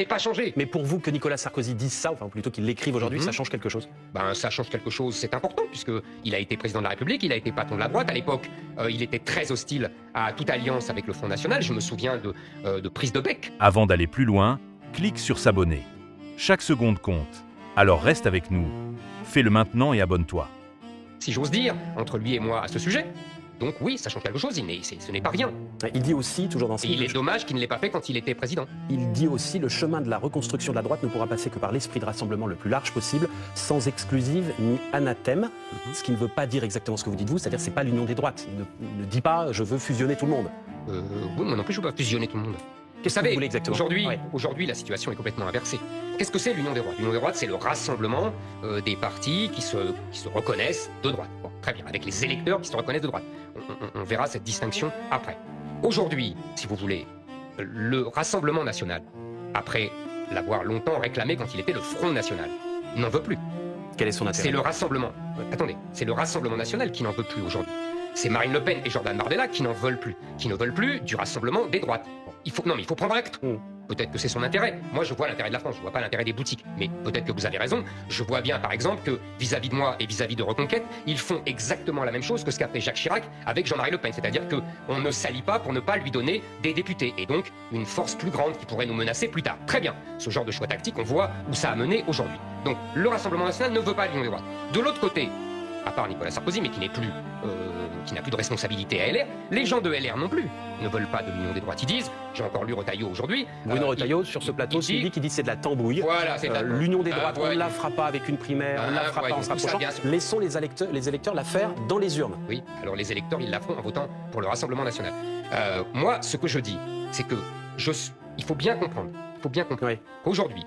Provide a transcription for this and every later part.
n'est pas changé. Mais pour vous, que Nicolas Sarkozy dise ça, enfin plutôt qu'il l'écrive aujourd'hui, ça change quelque chose? Ben, ça change quelque chose, c'est important, puisqu'il a été président de la République, il a été patron de la droite. À l'époque, il était très hostile à toute alliance avec le Front National. Je me souviens de prise de bec. Avant d'aller plus loin, clique sur s'abonner. Chaque seconde compte. Alors reste avec nous. Fais-le maintenant et abonne-toi. Si j'ose dire, entre lui et moi à ce sujet. Donc oui, ça change quelque chose, ce n'est pas rien. Il dit aussi, toujours dans ce Et il est dommage qu'il ne l'ait pas fait quand il était président. il dit aussi le chemin de la reconstruction de la droite ne pourra passer que par l'esprit de rassemblement le plus large possible, sans exclusive ni anathème, ce qui ne veut pas dire exactement ce que vous dites vous, c'est-à-dire c'est pas l'union des droites. Il ne dit pas je veux fusionner tout le monde. Oui, moi non plus, je ne veux pas fusionner tout le monde. Qu'est-ce que vous voulez exactement? Aujourd'hui, la situation est complètement inversée. Qu'est-ce que c'est l'union des droites? L'union des droites, c'est le rassemblement des partis qui se reconnaissent de droite. Bon, très bien, avec les électeurs qui se reconnaissent de droite. On verra cette distinction après. Aujourd'hui, si vous voulez, le Rassemblement national, après l'avoir longtemps réclamé quand il était le Front national, n'en veut plus. Quel est son intérêt? C'est le Rassemblement. Attendez, c'est le Rassemblement national qui n'en veut plus aujourd'hui. C'est Marine Le Pen et Jordan Bardella qui n'en veulent plus, qui ne veulent plus du rassemblement des droites. Bon, il faut prendre acte. Peut-être que c'est son intérêt. Moi, je vois l'intérêt de la France, je vois pas l'intérêt des boutiques. Mais peut-être que vous avez raison. Je vois bien, par exemple, que vis-à-vis de moi et vis-à-vis de Reconquête, ils font exactement la même chose que ce qu'a fait Jacques Chirac avec Jean-Marie Le Pen. C'est-à-dire qu'on ne s'allie pas pour ne pas lui donner des députés. Et donc, une force plus grande qui pourrait nous menacer plus tard. Très bien. Ce genre de choix tactique, on voit où ça a mené aujourd'hui. Donc, le Rassemblement national ne veut pas l'union des droites. De l'autre côté, à part Nicolas Sarkozy, mais qui n'a plus de responsabilité à LR, les gens de LR non plus ne veulent pas de l'union des droites. Ils disent, j'ai encore lu Retailleau aujourd'hui. Bruno Retailleau, sur ce plateau, il dit que c'est de la tambouille. Voilà, c'est l'union des droites, on ne la fera pas avec une primaire, on ne la fera pas en se rapprochant. Laissons les électeurs la faire dans les urnes. Oui, alors les électeurs, ils la feront en votant pour le Rassemblement national. Moi, ce que je dis, c'est que il faut bien comprendre, qu'aujourd'hui,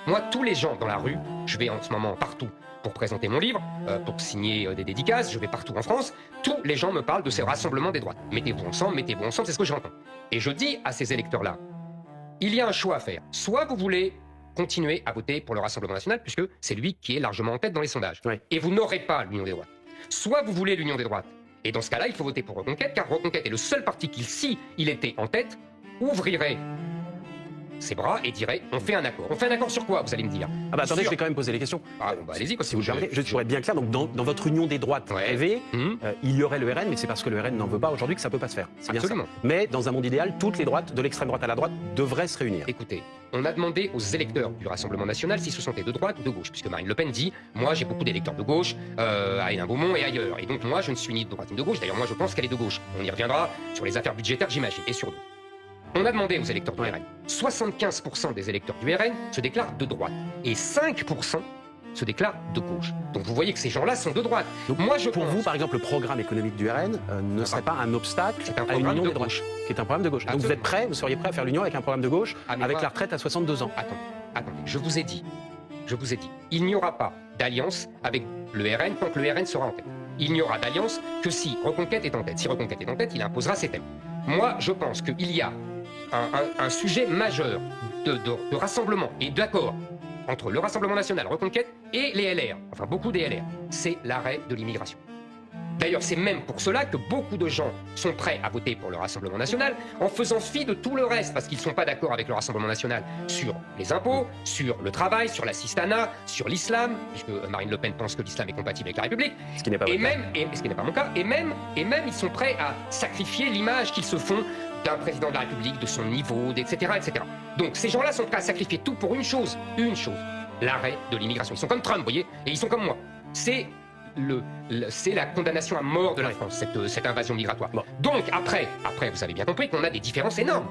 moi, tous les gens dans la rue, je vais en ce moment partout pour présenter mon livre, pour signer des dédicaces, je vais partout en France, tous les gens me parlent de ces rassemblements des droites. Mettez-vous ensemble, c'est ce que j'entends. Et je dis à ces électeurs-là, il y a un choix à faire. Soit vous voulez continuer à voter pour le Rassemblement national, puisque c'est lui qui est largement en tête dans les sondages, et vous n'aurez pas l'union des droites. Soit vous voulez l'union des droites, et dans ce cas-là, il faut voter pour Reconquête, car Reconquête est le seul parti qui, si il était en tête, ouvrirait ses bras et dirait on fait un accord. On fait un accord sur quoi, vous allez me dire? Ah bah attendez, je vais quand même poser les questions. Ah bon, bah allez-y, si vous permettez. Juste pour être bien clair, donc dans votre union des droites rêvée, il y aurait le RN, mais c'est parce que le RN n'en veut pas aujourd'hui que ça peut pas se faire. C'est bien ça. Mais dans un monde idéal, toutes les droites, de l'extrême droite à la droite, devraient se réunir. Écoutez, on a demandé aux électeurs du Rassemblement national s'ils se sentaient de droite ou de gauche, puisque Marine Le Pen dit moi j'ai beaucoup d'électeurs de gauche à Hénin-Beaumont et ailleurs, et donc moi je ne suis ni de droite ni de gauche. D'ailleurs moi je pense qu'elle est de gauche. On y reviendra sur les affaires budgétaires, j'imagine, et sur d'autres. On a demandé aux électeurs du RN. 75% des électeurs du RN se déclarent de droite et 5% se déclarent de gauche. Donc vous voyez que ces gens-là sont de droite. Donc moi, pour vous, par exemple, le programme économique du RN ne serait pas un obstacle à une union des droites, qui est un programme de gauche. Donc vous seriez prêt à faire l'union avec un programme de gauche, avec la retraite à 62 ans. Attendez, je vous ai dit, il n'y aura pas d'alliance avec le RN tant que le RN sera en tête. Il n'y aura d'alliance que si Reconquête est en tête. Si Reconquête est en tête, il imposera ses thèmes. Moi, je pense qu'il y a un sujet majeur de rassemblement et d'accord entre le Rassemblement national, Reconquête et les LR, enfin beaucoup des LR, c'est l'arrêt de l'immigration. D'ailleurs, c'est même pour cela que beaucoup de gens sont prêts à voter pour le Rassemblement national en faisant fi de tout le reste, parce qu'ils ne sont pas d'accord avec le Rassemblement national sur les impôts, sur le travail, sur l'assistanat, sur l'islam, puisque Marine Le Pen pense que l'islam est compatible avec la République. Ce qui n'est pas mon cas. Ce qui n'est pas mon cas. Et même, ils sont prêts à sacrifier l'image qu'ils se font d'un président de la République, de son niveau, etc., etc. Donc ces gens-là sont prêts à sacrifier tout pour une chose, l'arrêt de l'immigration. Ils sont comme Trump, vous voyez, et ils sont comme moi. C'est la condamnation à mort de la France, cette invasion migratoire. Bon. Donc après, vous avez bien compris qu'on a des différences énormes.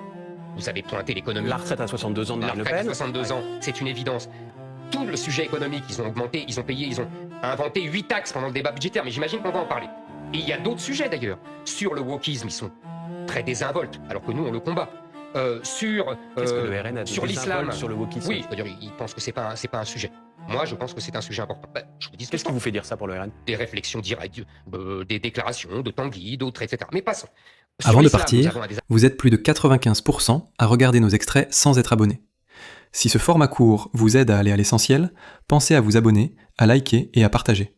Vous avez pointé l'économie. La retraite à 62 ans de Marine Le Pen. La retraite à 62 ans, c'est une évidence. Tout le sujet économique, ils ont augmenté, ils ont inventé 8 taxes pendant le débat budgétaire, mais j'imagine qu'on va en parler. Et il y a d'autres sujets d'ailleurs. Sur le wokisme, ils sont très désinvoltes, alors que nous, on le combat. Qu'est-ce que le RN a sur l'islam, sur le wokisme? Oui, c'est-à-dire ils pensent que c'est pas un sujet. Moi, je pense que c'est un sujet important. Qu'est-ce qui vous fait dire ça pour le RN? Des réflexions directes, des déclarations de Tanguy, d'autres, etc. Mais passons. Avant de partir, vous êtes plus de 95% à regarder nos extraits sans être abonné. Si ce format court vous aide à aller à l'essentiel, pensez à vous abonner, à liker et à partager.